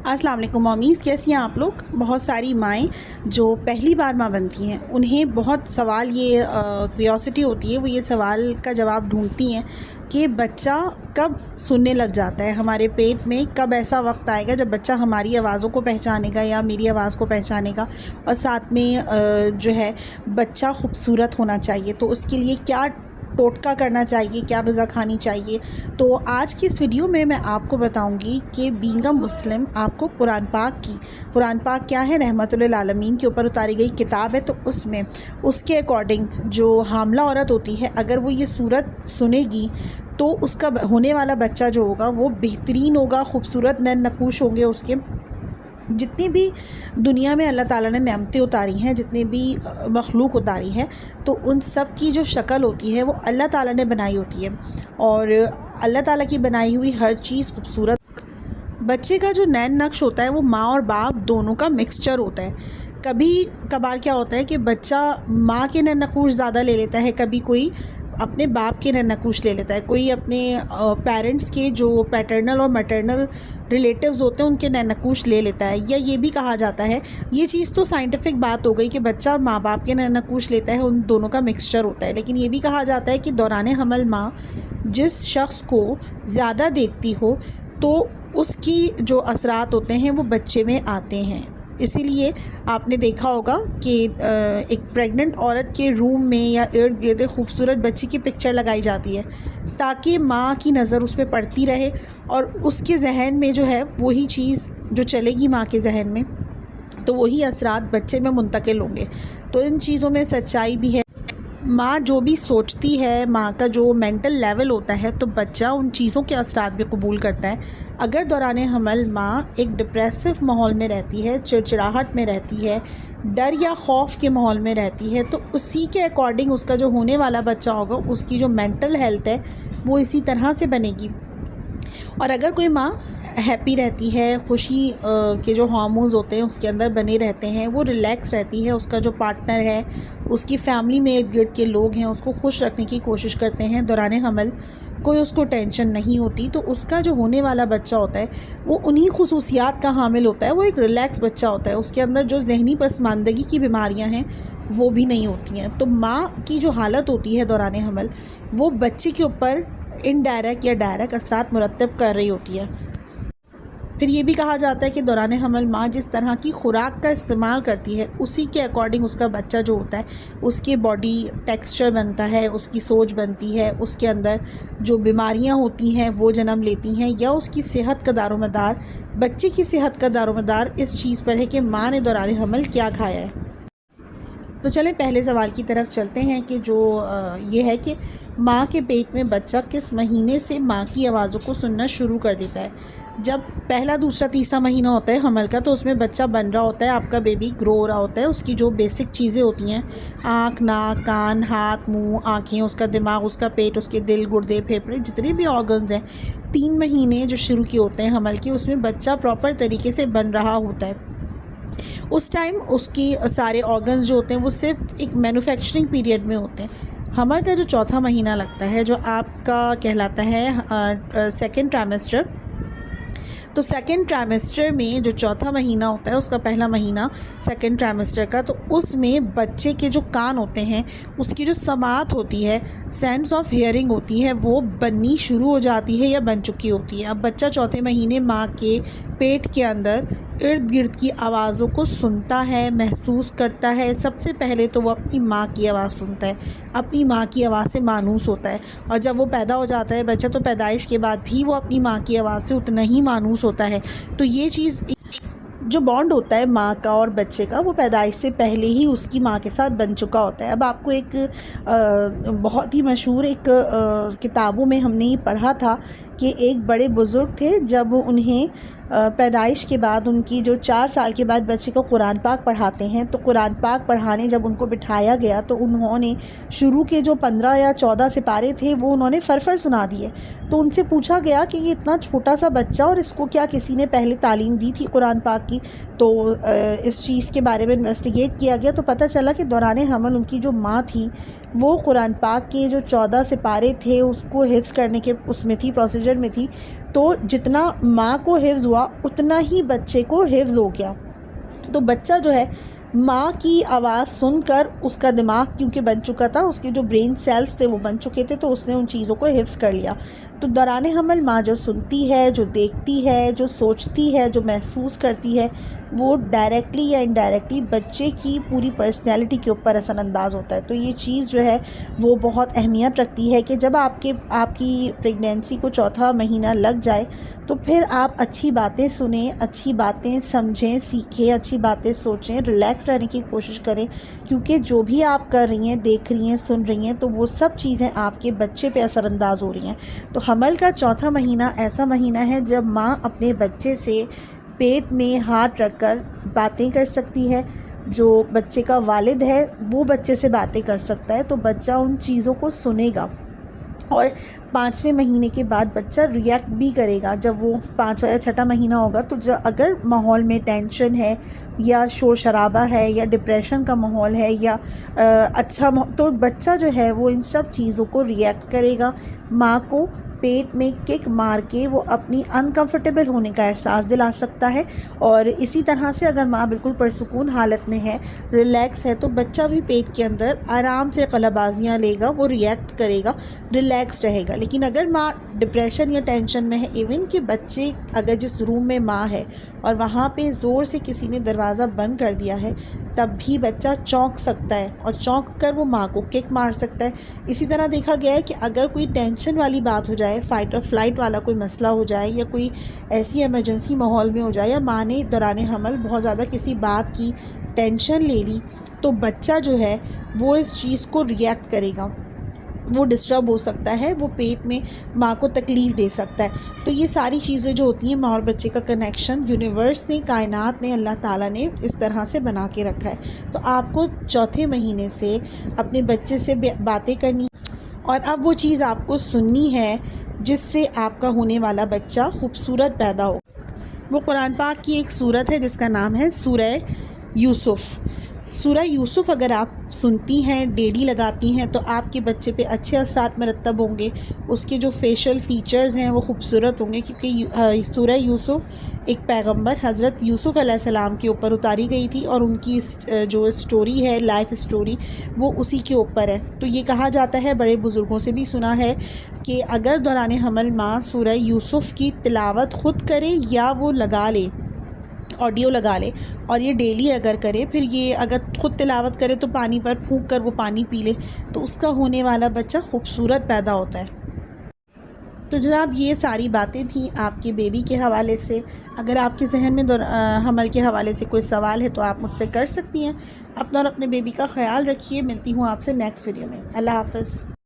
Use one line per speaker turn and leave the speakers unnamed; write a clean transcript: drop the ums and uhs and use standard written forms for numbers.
अस्सलाम वालेकुम मॉमीज़, कैसी हैं आप लोग। बहुत सारी माएँ जो पहली बार माँ बनती हैं उन्हें बहुत सवाल ये क्यूरियोसिटी होती है, वो ये सवाल का जवाब ढूंढती हैं कि बच्चा कब सुनने लग जाता है हमारे पेट में, कब ऐसा वक्त आएगा जब बच्चा हमारी आवाज़ों को पहचानेगा या मेरी आवाज़ को पहचानेगा। और साथ में जो है बच्चा खूबसूरत होना चाहिए, तो उसके लिए क्या टोटका करना चाहिए, क्या ग़िज़ा खानी चाहिए। तो आज की इस वीडियो में मैं आपको बताऊंगी कि बीइंग अ मुस्लिम आपको कुरान पाक क्या है, रहमतुल आलमीन के ऊपर उतारी गई किताब है। तो उसमें उसके अकॉर्डिंग जो हामला औरत होती है, अगर वो ये सूरत सुनेगी तो उसका होने वाला बच्चा जो होगा वो बेहतरीन होगा, खूबसूरत नैन नकूश होंगे। उसके जितनी भी दुनिया में अल्लाह ताला ने नेमतें उतारी हैं, जितनी भी मखलूक उतारी है, तो उन सब की जो शक्ल होती है वो अल्लाह ताला ने बनाई होती है। और अल्लाह ताला की बनाई हुई हर चीज़ खूबसूरत। बच्चे का जो नैन नक्श होता है वो माँ और बाप दोनों का मिक्सचर होता है। कभी कभार क्या होता है कि बच्चा माँ के नैन नकुश ज़्यादा ले लेता है, कभी कोई अपने बाप के नैन नकुश ले लेता है, कोई अपने पेरेंट्स के जो पैटर्नल और मैटरनल रिलेटिव्स होते हैं उनके नैन नकुश ले लेता है। या ये भी कहा जाता है, ये चीज़ तो साइंटिफिक बात हो गई कि बच्चा माँ बाप के नैन नकुश लेता है, उन दोनों का मिक्सचर होता है। लेकिन ये भी कहा जाता है कि दौरान हमल माँ जिस शख्स को ज़्यादा देखती हो तो उसकी जो असरात होते हैं वो बच्चे में आते हैं। इसीलिए आपने देखा होगा कि एक प्रेग्नेंट औरत के रूम में या इर्द गिर्द खूबसूरत बच्ची की पिक्चर लगाई जाती है ताकि माँ की नज़र उस पर पड़ती रहे और उसके जहन में जो है वही चीज़ जो चलेगी माँ के जहन में, तो वही असरात बच्चे में मुंतकिल होंगे। तो इन चीज़ों में सच्चाई भी है। माँ जो भी सोचती है, माँ का जो मेंटल लेवल होता है, तो बच्चा उन चीज़ों के असरात भी कबूल करता है। अगर दौरान हमल माँ एक डिप्रेसिव माहौल में रहती है, चिड़चिड़ाहट में रहती है, डर या खौफ के माहौल में रहती है, तो उसी के अकॉर्डिंग उसका जो होने वाला बच्चा होगा उसकी जो मेंटल हेल्थ है वो इसी तरह से बनेगी। और अगर कोई माँ हैप्पी रहती है, खुशी के जो हार्मोन्स होते हैं उसके अंदर बने रहते हैं, वो रिलैक्स रहती है, उसका जो पार्टनर है, उसकी फैमिली में इर्द गिर्द के लोग हैं उसको खुश रखने की कोशिश करते हैं, दौरान हमल कोई उसको टेंशन नहीं होती, तो उसका जो होने वाला बच्चा होता है वो उन्हीं खुसूसियात का हामिल होता है। वो एक रिलैक्स बच्चा होता है, उसके अंदर जो जहनी पसमानदगी की बीमारियां हैं वो भी नहीं होती हैं। तो माँ की जो हालत होती है दौरान हमल वो बच्चे के ऊपर इनडायरेक्ट या डायरेक्ट असरात मुरतब कर रही होती है। फिर ये भी कहा जाता है कि दौरान हमल माँ जिस तरह की खुराक का इस्तेमाल करती है उसी के अकॉर्डिंग उसका बच्चा जो होता है उसके बॉडी टेक्सचर बनता है, उसकी सोच बनती है, उसके अंदर जो बीमारियाँ होती हैं वो जन्म लेती हैं, या उसकी सेहत का दारोमदार, बच्चे की सेहत का दारोमदार इस चीज़ पर है कि माँ ने दौरान हमल क्या खाया है। तो चलें पहले सवाल की तरफ चलते हैं कि जो ये है कि माँ के पेट में बच्चा किस महीने से माँ की आवाज़ों को सुनना शुरू कर देता है। जब पहला, दूसरा, तीसरा महीना होता है हमल का, तो उसमें बच्चा बन रहा होता है, आपका बेबी ग्रो हो रहा होता है। उसकी जो बेसिक चीज़ें होती हैं, आँख, नाक, कान, हाथ, मुंह, आँखें, उसका दिमाग, उसका पेट, उसके दिल, गुर्दे, फेफड़े, जितने भी ऑर्गन्स हैं, 3 महीने जो शुरू के होते हैं हमल के, उसमें बच्चा प्रॉपर तरीके से बन रहा होता है। उस टाइम उसकी सारे ऑर्गन्स जो होते हैं वो सिर्फ एक मैन्युफैक्चरिंग पीरियड में होते हैं। हमल का जो चौथा महीना लगता है जो आपका कहलाता है सेकेंड ट्राइमेस्टर, तो सेकेंड ट्राइमेस्टर में जो चौथा महीना होता है उसका पहला महीना सेकेंड ट्राइमेस्टर का, तो उसमें बच्चे के जो कान होते हैं उसकी जो समात होती है, सेंस ऑफ हियरिंग होती है, वो बननी शुरू हो जाती है या बन चुकी होती है। अब बच्चा चौथे महीने माँ के पेट के अंदर इर्द गिर्द की आवाज़ों को सुनता है, महसूस करता है। सबसे पहले तो वो अपनी माँ की आवाज़ सुनता है, अपनी माँ की आवाज़ से मानूस होता है। और जब वो पैदा हो जाता है बच्चा, तो पैदाइश के बाद भी वो अपनी माँ की आवाज़ से उतना ही मानूस होता है। तो ये चीज़, जो बॉन्ड होता है माँ का और बच्चे का, वो पैदाइश से पहले ही उसकी माँ के साथ बन चुका होता है। अब आपको एक बहुत ही मशहूर एक किताबों में हमने ये पढ़ा था कि एक बड़े बुज़ुर्ग थे, जब उन्हें पैदाइश के बाद उनकी जो 4 साल के बाद बच्चे को कुरान पाक पढ़ाते हैं, तो कुरान पाक पढ़ाने जब उनको बिठाया गया तो उन्होंने शुरू के जो 15 या 14 सिपारे थे वो उन्होंने फर सुना दिए। तो उनसे पूछा गया कि ये इतना छोटा सा बच्चा और इसको क्या किसी ने पहले तालीम दी थी कुरान पाक की। तो इस चीज़ के बारे में इन्वेस्टिगेट किया गया तो पता चला कि दौरान हमल उनकी जो माँ थी वो कुरान पाक के जो 14 सिपारे थे उसको हिफ्ज़ करने के उसमें थी, प्रोसीजर में थी। तो जितना माँ को हिफ्ज़ हुआ उतना ही बच्चे को हिफ्ज़ हो गया। तो बच्चा जो है माँ की आवाज़ सुनकर उसका दिमाग क्योंकि बन चुका था, उसके जो ब्रेन सेल्स थे वो बन चुके थे, तो उसने उन चीज़ों को हिफ्ज़ कर लिया। तो दौरान हमल माँ जो सुनती है, जो देखती है, जो सोचती है, जो महसूस करती है, वो डायरेक्टली या इनडायरेक्टली बच्चे की पूरी पर्सनैलिटी के ऊपर असरअंदाज होता है। तो ये चीज़ जो है वो बहुत अहमियत रखती है कि जब आपकी प्रेगनेंसी को चौथा महीना लग जाए तो फिर आप अच्छी बातें सुनें, अच्छी बातें समझें, सीखें, अच्छी बातें सोचें, रिलैक्स रहने की कोशिश करें, क्योंकि जो भी आप कर रही हैं, देख रही हैं, सुन रही हैं, तो वो सब चीज़ें आपके बच्चे पे असरअंदाज हो रही हैं। तो हमल का चौथा महीना ऐसा महीना है जब माँ अपने बच्चे से पेट में हाथ रखकर बातें कर सकती है। जो बच्चे का वालिद है वो बच्चे से बातें कर सकता है, तो बच्चा उन चीज़ों को सुनेगा और 5वें महीने के बाद बच्चा रिएक्ट भी करेगा। जब वो 5वां या 6वां महीना होगा तो अगर माहौल में टेंशन है या शोर शराबा है या डिप्रेशन का माहौल है या तो बच्चा जो है वो इन सब चीज़ों को रिएक्ट करेगा। माँ को पेट में किक मार के वो अपनी अनकंफर्टेबल होने का एहसास दिला सकता है। और इसी तरह से अगर माँ बिल्कुल परसुकून हालत में है, रिलैक्स है, तो बच्चा भी पेट के अंदर आराम से कलाबाजियाँ लेगा, वो रिएक्ट करेगा, रिलैक्स रहेगा। लेकिन अगर माँ डिप्रेशन या टेंशन में है, इवन कि बच्चे अगर जिस रूम में माँ है और वहाँ पे ज़ोर से किसी ने दरवाज़ा बंद कर दिया है, तब भी बच्चा चौंक सकता है और चौंक कर वो माँ को किक मार सकता है। इसी तरह देखा गया है कि अगर कोई टेंशन वाली बात हो जाए, फ़ाइट और फ्लाइट वाला कोई मसला हो जाए या कोई ऐसी इमरजेंसी माहौल में हो जाए या माँ ने दौरान हमल बहुत ज़्यादा किसी बात की टेंशन ले ली, तो बच्चा जो है वो इस चीज़ को रिएक्ट करेगा, वो डिस्टर्ब हो सकता है, वो पेट में माँ को तकलीफ़ दे सकता है। तो ये सारी चीज़ें जो होती हैं, माँ और बच्चे का कनेक्शन यूनिवर्स ने, कायनात ने, अल्लाह ताला ने इस तरह से बना के रखा है। तो आपको चौथे महीने से अपने बच्चे से बातें करनी और अब वो चीज़ आपको सुननी है जिससे आपका होने वाला बच्चा खूबसूरत पैदा हो। वो कुरान पाक की एक सूरत है जिसका नाम है सूरह यूसुफ़। सूरह यूसुफ़ अगर आप सुनती हैं, डेली लगाती हैं, तो आपके बच्चे पे अच्छे असरात मरतब होंगे। उसके जो फेशियल फ़ीचर्स हैं वो खूबसूरत होंगे, क्योंकि सूरह यूसुफ़ एक पैगंबर हज़रत यूसुफ़ अलैहिस्सलाम के ऊपर उतारी गई थी और उनकी जो स्टोरी है, लाइफ स्टोरी, वो उसी के ऊपर है। तो ये कहा जाता है, बड़े बुज़ुर्गों से भी सुना है कि अगर दौरान हमल माँ सूरह यूसुफ़ की तिलावत ख़ुद करे या वो लगा ले, ऑडियो लगा ले, और ये डेली अगर करे, फिर ये अगर ख़ुद तिलावत करे तो पानी पर फूंक कर वो पानी पी ले, तो उसका होने वाला बच्चा खूबसूरत पैदा होता है। तो जनाब, ये सारी बातें थी आपके बेबी के हवाले से। अगर आपके जहन में हमल के हवाले से कोई सवाल है तो आप मुझसे कर सकती हैं। अपना और अपने बेबी का ख्याल रखिए। मिलती हूँ आपसे नेक्स्ट वीडियो में। अल्लाह हाफ़िज़।